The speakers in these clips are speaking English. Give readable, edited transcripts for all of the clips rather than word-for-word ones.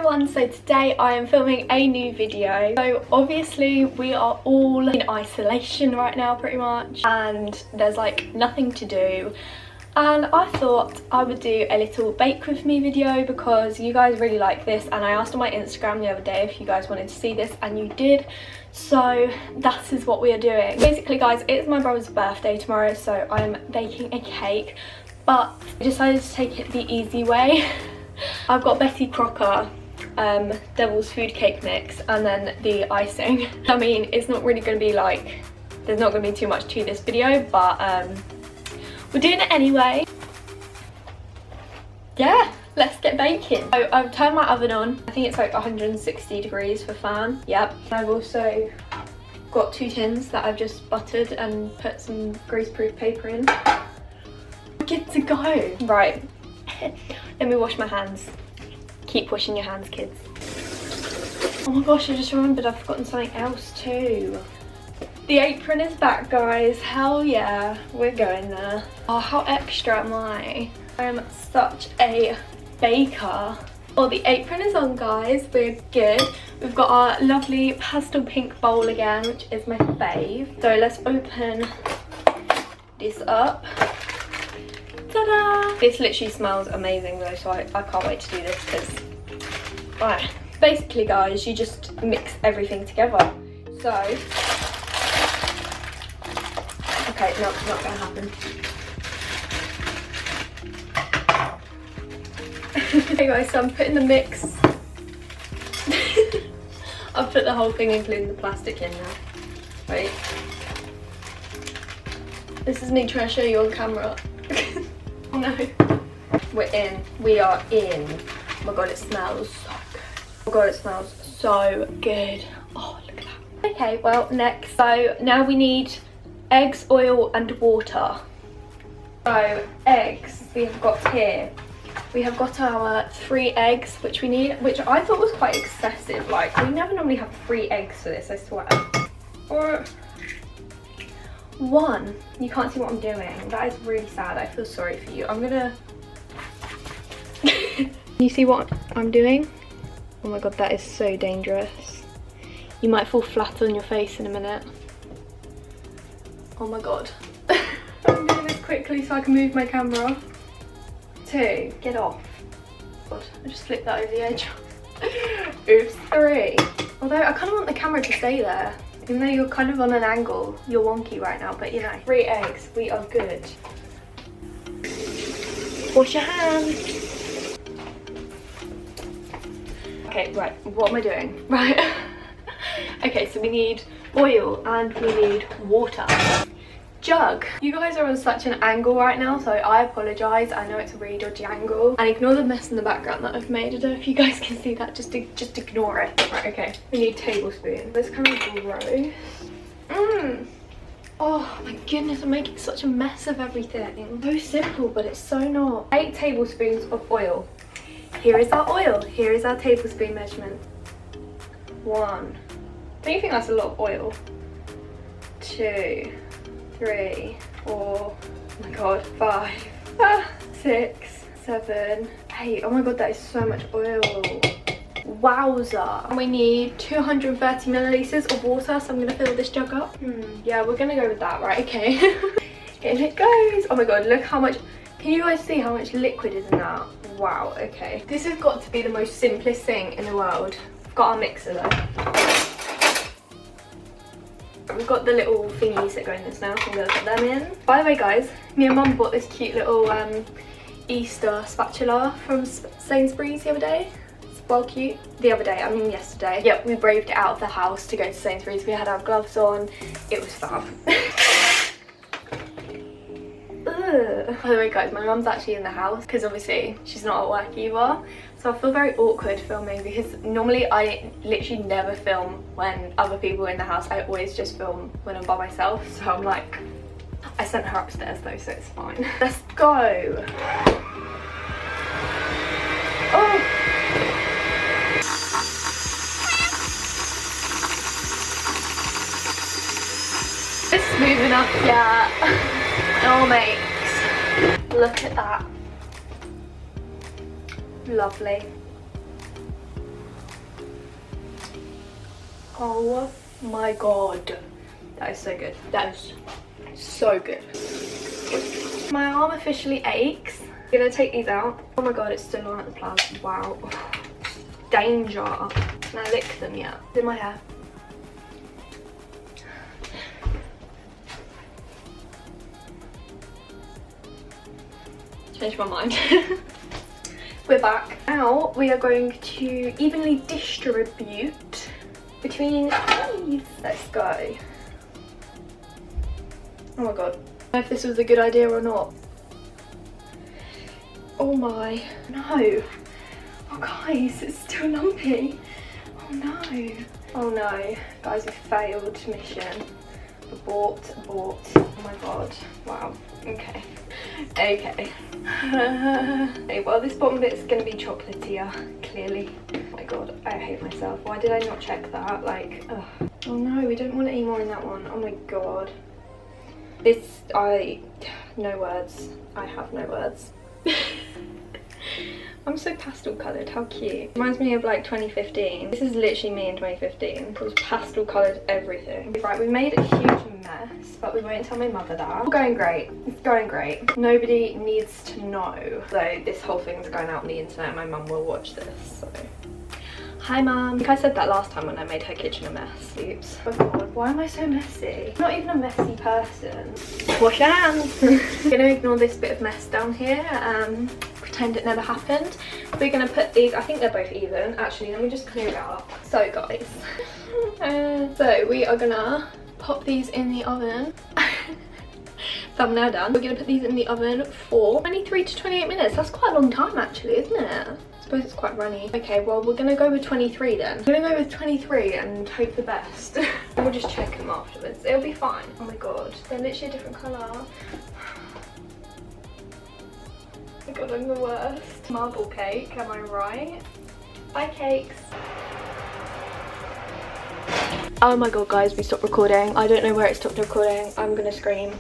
everyone, so today I am filming a new video. So obviously we are all in isolation right now pretty much, and there's like nothing to do, and I thought I would do a little bake with me video because you guys really like this, and I asked on my Instagram the other day if you guys wanted to see this and you did, so that is what we are doing. Basically guys, it's my brother's birthday tomorrow, so I'm baking a cake, but I decided to take it the easy way. I've got Betty Crocker devil's food cake mix and then the icing. I mean, it's not really going to be like, there's not going to be too much to this video, but we're doing it anyway. Yeah, let's get baking. So I've turned my oven on. I think it's like 160 degrees for fan. Yep. I've also got 2 tins that I've just buttered and put some greaseproof paper in. Good to go. Right. Let me wash my hands. Keep washing your hands, kids. Oh my gosh, I just remembered I've forgotten something else too. The apron is back, guys. Hell yeah, we're going there. Oh, how extra am I? I'm such a baker. Oh, the apron is on, guys. We're good. We've got our lovely pastel pink bowl again, which is my fave. So let's open this up. Ta-da! This literally smells amazing though, so I can't wait to do this because... Right. Basically guys, you just mix everything together. So... Okay, no, it's not going to happen. Okay guys, so I'm putting the mix... I've put the whole thing including the plastic in now. Right. This is me trying to show you on camera. Oh no. We're in. We are in. Oh my god, it smells so good. Oh my god, it smells so good. Oh, look at that. Okay, well, next. So now we need eggs, oil and water. So eggs we have got here. We have got our 3 eggs, which we need, which I thought was quite excessive. Like, we never normally have 3 eggs for this, I swear. Or 1. You can't see what I'm doing. That is really sad. I feel sorry for you. I'm gonna... You see what I'm doing? Oh my god, that is so dangerous. You might fall flat on your face in a minute. Oh my god. I'm doing this quickly so I can move my camera. 2, get off. God, I just flipped that over the edge. Oops. 3. Although I kind of want the camera to stay there. Even though you're kind of on an angle, you're wonky right now, but you know. 3 eggs, we are good. Wash your hands. Okay, right, what am I doing? Right. Okay, so we need oil and we need water. Jug. You guys are on such an angle right now, so I apologise. I know it's a really dodgy angle. And ignore the mess in the background that I've made. I don't know if you guys can see that. Just ignore it. Right, okay. We need tablespoons. This kind of gross. Oh my goodness, I'm making such a mess of everything. So simple, but it's so not. 8 tablespoons of oil. Here is our oil. Here is our tablespoon measurement. 1. Don't you think that's a lot of oil? 2. 3, 4, oh my god, 5, 6, 7, 8. Oh my god, that is so much oil. Wowza. And we need 230 millilitres of water, so I'm going to fill this jug up. Yeah, we're going to go with that, right? Okay. In it goes. Oh my god, look how much. Can you guys see how much liquid is in that? Wow, okay. This has got to be the most simplest thing in the world. We've got our mixer though. We've got the little thingies that go in this now, so I'm going to put them in. By the way guys, me and mum bought this cute little Easter spatula from Sainsbury's the other day. It's well cute. The other day, I mean yesterday. Yep, we braved it out of the house to go to Sainsbury's. We had our gloves on. It was fab. By the way guys, my mum's actually in the house because obviously she's not at work either. So I feel very awkward filming because normally I literally never film when other people are in the house. I always just film when I'm by myself. So I'm like, I sent her upstairs though, so it's fine. Let's go. Oh. It's moving up, yeah. Oh mate. Look at that. Lovely. Oh my god. That is so good. That is so good. My arm officially aches. I'm gonna take these out. Oh my god, it's still on at the plaza. Wow. Danger. Can I lick them yet? It's in my hair. Changed my mind. We're back. Now we are going to evenly distribute between these. Let's go. Oh my god. I don't know if this was a good idea or not. Oh my. No. Oh guys, it's still lumpy. Oh no. Oh no. Guys, we failed mission. Abort. Oh my god. Wow. Okay. Okay. Okay, well this bottom bit's gonna be chocolatier, clearly. Oh my god, I hate myself. Why did I not check that? Like, ugh. Oh no, we don't want any more in that one. Oh my god. This, no words. I have no words. I'm so pastel coloured, how cute. Reminds me of like 2015. This is literally me in 2015. It was pastel coloured everything. Right, we made a huge mess, but we won't tell my mother that. It's going great. It's going great. Nobody needs to know. So this whole thing's going out on the internet and my mum will watch this, so. Hi mum. I think I said that last time when I made her kitchen a mess. Oops. Oh god, why am I so messy? I'm not even a messy person. Wash your hands. I'm gonna ignore this bit of mess down here. Pretend it never happened. We're gonna put these, I think they're both even. Actually, let me just clear it up. So guys, so we are gonna pop these in the oven. Thumbnail done. We're gonna put these in the oven for 23 to 28 minutes. That's quite a long time actually, isn't it? I suppose it's quite runny. Okay, well we're gonna go with 23 then. I'm gonna go with 23 and hope the best. We'll just check them afterwards. It'll be fine. Oh my god, they're literally a different colour. Oh my god, I'm the worst. Marble cake, am I right? Bye cakes. Oh my god guys, we stopped recording. I don't know where it stopped recording. I'm gonna scream.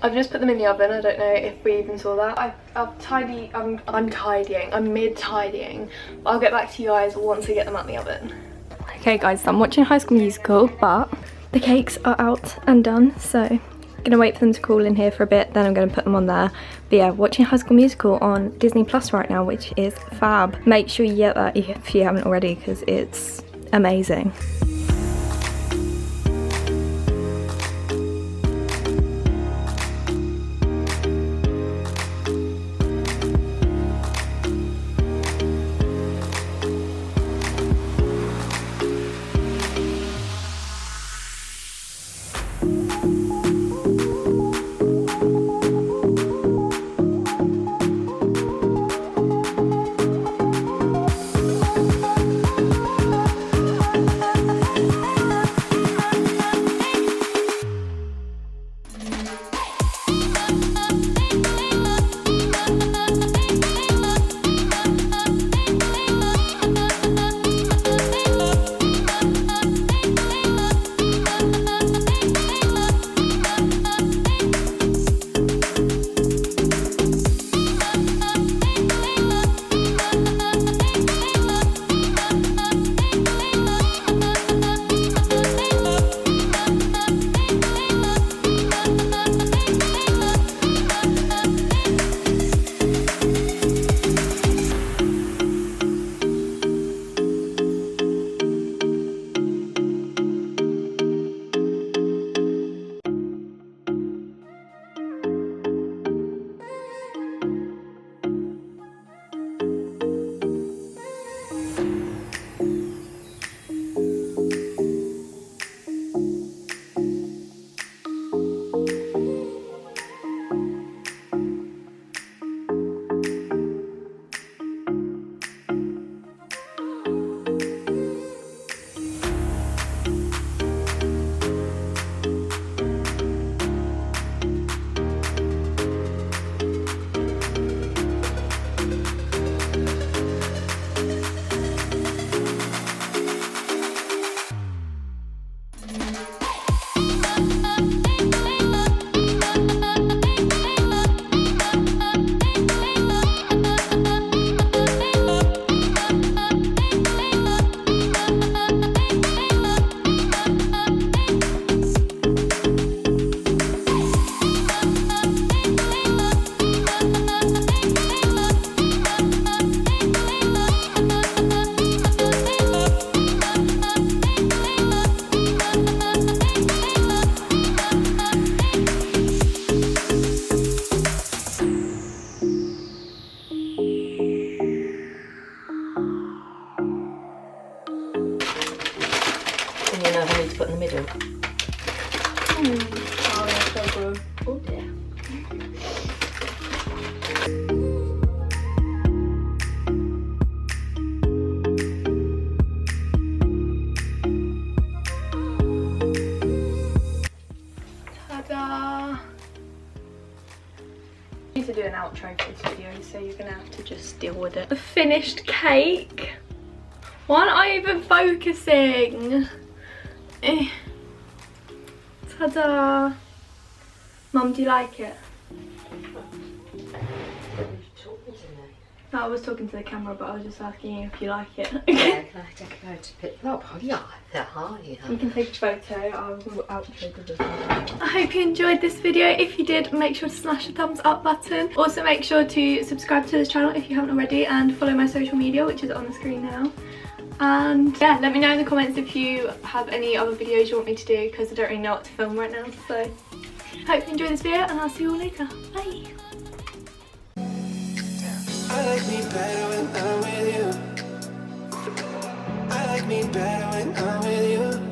I've just put them in the oven. I don't know if we even saw that. I'm tidying. I'm mid-tidying. I'll get back to you guys once I get them out the oven. Okay guys, so I'm watching High School Musical, but the cakes are out and done, so I'm gonna wait for them to cool in here for a bit, then I'm gonna put them on there. But yeah, watching High School Musical on Disney Plus right now, which is fab. Make sure you get that if you haven't already, because it's amazing. Ta-da! I need to do an outro for this video, so you're gonna have to just deal with it. The finished cake. Why aren't I even focusing? Ta-da! Mum, do you like it? No, I was talking to the camera, but I was just asking you if you like it. Yeah, can I take a photo to pick them up? Oh, yeah, You can take a photo. I will outro the video. I hope you enjoyed this video. If you did, make sure to smash the thumbs up button. Also, make sure to subscribe to this channel if you haven't already, and follow my social media, which is on the screen now. And yeah, let me know in the comments if you have any other videos you want me to do, because I don't really know what to film right now. So, hope you enjoyed this video, and I'll see you all later. Bye. I like me better when I'm with you. I like me better when I'm with you.